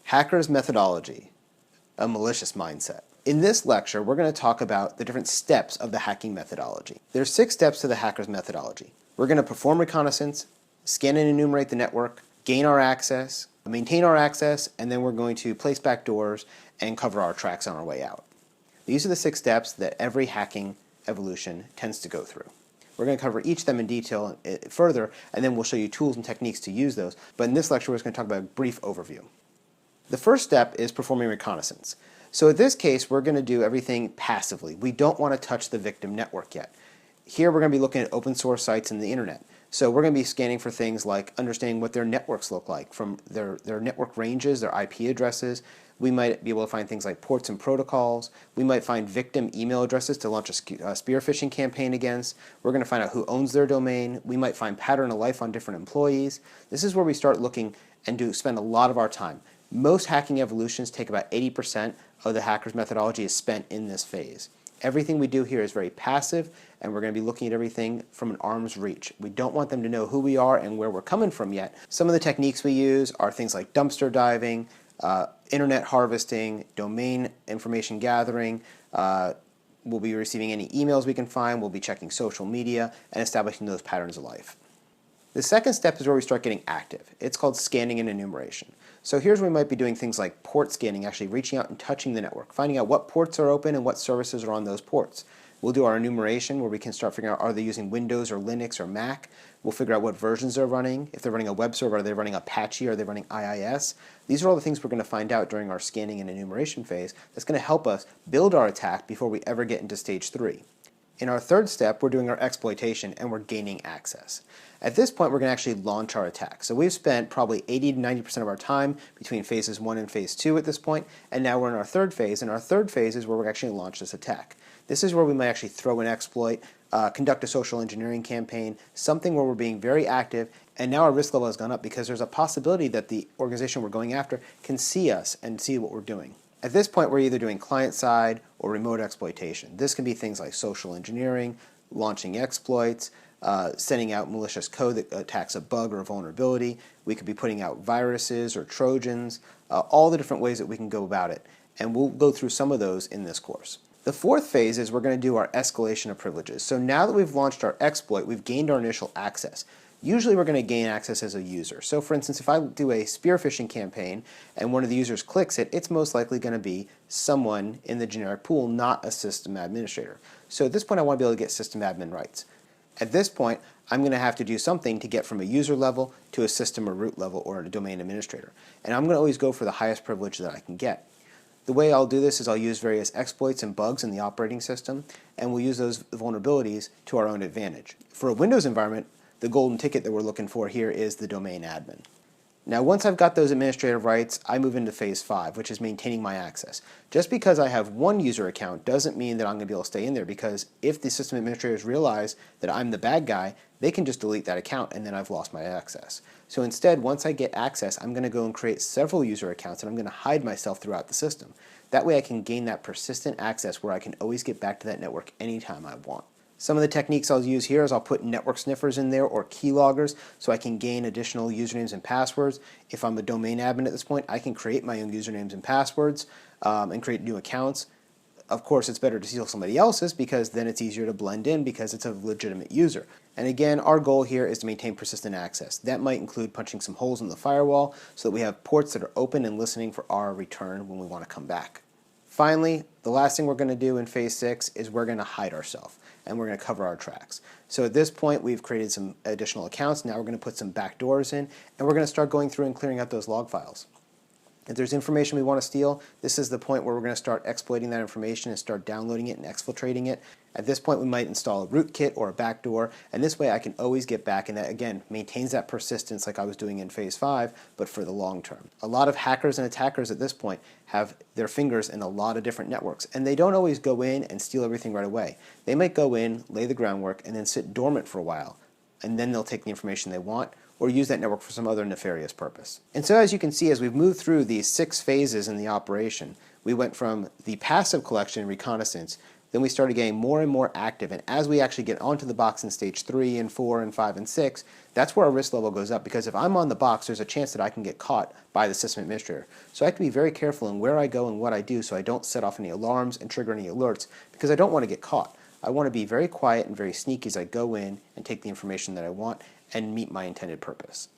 Hacker's methodology, a malicious mindset. In this lecture, we're going to talk about the different steps of the hacking methodology. There's 6 steps to the hacker's methodology. We're going to perform reconnaissance, scan and enumerate the network, gain our access, maintain our access, and then we're going to place backdoors and cover our tracks on our way out. These are the 6 steps that every hacking evolution tends to go through. We're going to cover each of them in detail further, and then we'll show you tools and techniques to use those. But in this lecture, we're just going to talk about a brief overview. The first step is performing reconnaissance. So in this case, we're going to do everything passively. We don't want to touch the victim network yet. Here we're going to be looking at open source sites and the internet. So we're going to be scanning for things like understanding what their networks look like, from their network ranges, their IP addresses. We might be able to find things like ports and protocols. We might find victim email addresses to launch a spear phishing campaign against. We're going to find out who owns their domain. We might find pattern of life on different employees. This is where we start looking and spend a lot of our time. Most hacking evolutions take about 80% of the hacker's methodology is spent in this phase. Everything we do here is very passive, and we're going to be looking at everything from an arm's reach. We don't want them to know who we are and where we're coming from yet. Some of the techniques we use are things like dumpster diving, internet harvesting, domain information gathering. We'll be receiving any emails we can find. We'll be checking social media and establishing those patterns of life. The second step is where we start getting active. It's called scanning and enumeration. So here's where we might be doing things like port scanning, actually reaching out and touching the network, finding out what ports are open and what services are on those ports. We'll do our enumeration where we can start figuring out, are they using Windows or Linux or Mac? We'll figure out what versions they're running. If they're running a web server, are they running Apache? Are they running IIS? These are all the things we're going to find out during our scanning and enumeration phase that's going to help us build our attack before we ever get into stage 3. In our third step, we're doing our exploitation and we're gaining access. At this point, we're going to actually launch our attack. So we've spent probably 80 to 90% of our time between phases 1 and phase 2 at this point, and now we're in our third phase, and our third phase is where we're actually launch this attack. This is where we might actually throw an exploit, conduct a social engineering campaign, something where we're being very active, and now our risk level has gone up because there's a possibility that the organization we're going after can see us and see what we're doing. At this point, we're either doing client-side or remote exploitation. This can be things like social engineering, launching exploits, sending out malicious code that attacks a bug or a vulnerability. We could be putting out viruses or Trojans, all the different ways that we can go about it. And we'll go through some of those in this course. The fourth phase is we're going to do our escalation of privileges. So now that we've launched our exploit, we've gained our initial access. Usually we're going to gain access as a user. So for instance, if I do a spear phishing campaign and one of the users clicks it, it's most likely going to be someone in the generic pool, not a system administrator. So at this point I want to be able to get system admin rights. At this point, I'm going to have to do something to get from a user level to a system or root level or a domain administrator. And I'm going to always go for the highest privilege that I can get. The way I'll do this is I'll use various exploits and bugs in the operating system, and we'll use those vulnerabilities to our own advantage. For a Windows environment, the golden ticket that we're looking for here is the domain admin. Now once I've got those administrative rights, I move into phase 5, which is maintaining my access. Just because I have one user account doesn't mean that I'm going to be able to stay in there, because if the system administrators realize that I'm the bad guy, they can just delete that account and then I've lost my access. So instead, once I get access, I'm going to go and create several user accounts and I'm going to hide myself throughout the system. That way I can gain that persistent access where I can always get back to that network anytime I want. Some of the techniques I'll use here is I'll put network sniffers in there or keyloggers so I can gain additional usernames and passwords. If I'm a domain admin at this point, I can create my own usernames and passwords and create new accounts. Of course, it's better to steal somebody else's because then it's easier to blend in because it's a legitimate user. And again, our goal here is to maintain persistent access. That might include punching some holes in the firewall so that we have ports that are open and listening for our return when we want to come back. Finally, the last thing we're going to do in phase 6 is we're going to hide ourselves and we're going to cover our tracks. So at this point we've created some additional accounts. Now we're going to put some backdoors in and we're going to start going through and clearing out those log files. If there's information we want to steal, this is the point where we're going to start exploiting that information and start downloading it and exfiltrating it. At this point we might install a rootkit or a backdoor, and this way I can always get back, and that again maintains that persistence like I was doing in phase 5, but for the long term. A lot of hackers and attackers at this point have their fingers in a lot of different networks, and they don't always go in and steal everything right away. They might go in, lay the groundwork, and then sit dormant for a while, and then they'll take the information they want or use that network for some other nefarious purpose. And so as you can see, as we've moved through these 6 phases in the operation, we went from the passive collection and reconnaissance then we started getting more and more active, and as we actually get onto the box in stage 3 and 4 and 5 and 6, that's where our risk level goes up, because if I'm on the box, there's a chance that I can get caught by the system administrator. So I have to be very careful in where I go and what I do so I don't set off any alarms and trigger any alerts, because I don't want to get caught. I want to be very quiet and very sneaky as I go in and take the information that I want and meet my intended purpose.